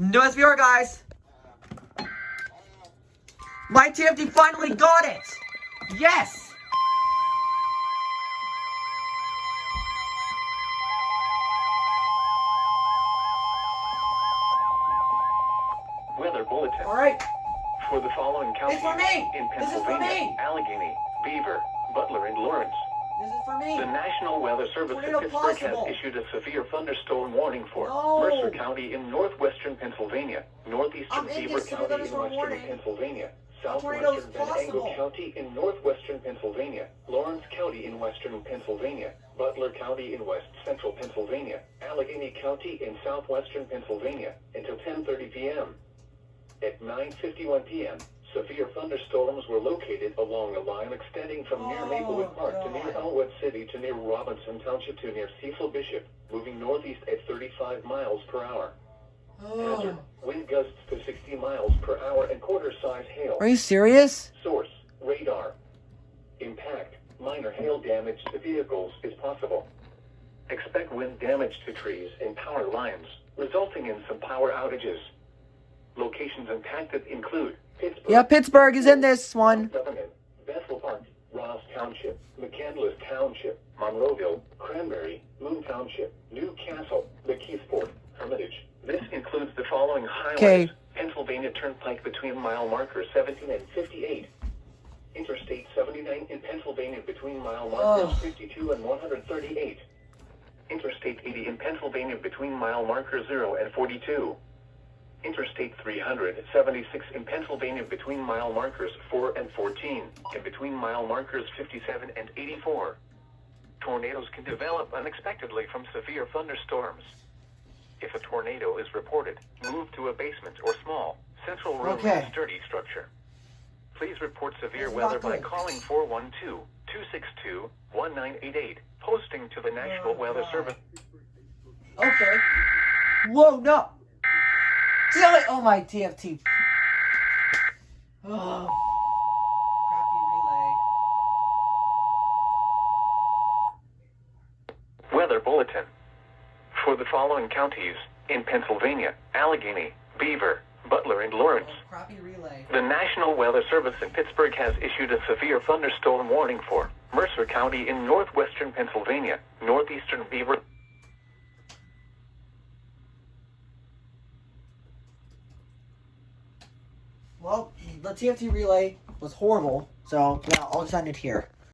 No SVR, guys. My TFT finally got it. Yes. Weather bulletin. All right. For the following counties It's for me. in This is for Pennsylvania, me. Allegheny, Beaver, Butler, and Lawrence. This is for me. The National Weather Service in Tornado Pittsburgh possible. has issued a severe thunderstorm warning for No. Mercer County in northwestern Pennsylvania, northeastern I'm in Beaver this severe County in thunderstorm western warning. Pennsylvania, tornado is southwestern Venango possible. County in northwestern Pennsylvania, Lawrence County in western Pennsylvania, Butler County in west central Pennsylvania, Allegheny County in southwestern Pennsylvania until 10:30 p.m. At 9:51 p.m., severe thunderstorms were located along a line extending from near Maplewood Park to near Elwood City to near Robinson Township to near Cecil Bishop, moving northeast at 35 miles per hour. Hazard, wind gusts to 60 miles per hour and quarter-size hail. Are you serious? Source, radar. Impact, minor hail damage to vehicles is possible. Expect wind damage to trees and power lines, resulting in some power outages. Locations impacted include Pittsburgh. Yeah, Pittsburgh is in this one. Government, Bethel Park, Ross Township, McCandless Township, Monroeville, Cranberry, Moon Township, Newcastle, McKeithport, Hermitage. This includes the following highways. Okay. Pennsylvania Turnpike between mile markers 17 and 58. Interstate 79 in Pennsylvania between mile markers 52 and 138. Interstate 80 in Pennsylvania between mile markers 0 and 42. Interstate 376 in Pennsylvania between mile markers 4 and 14, and between mile markers 57 and 84. Tornadoes can develop unexpectedly from severe thunderstorms. If a tornado is reported, move to a basement or small, central room in a sturdy structure. Please report severe weather by calling 412-262-1988, posting to the National Weather Service. Okay. Whoa, no. Damn it. Oh, my TFT. Oh. Crappy relay. Weather bulletin. For the following counties in Pennsylvania, Allegheny, Beaver, Butler, and Lawrence. Oh, crappy relay. The National Weather Service in Pittsburgh has issued a severe thunderstorm warning for Mercer County in northwestern Pennsylvania, northeastern Beaver. Well, the TFT relay was horrible, so yeah, I'll just end it here.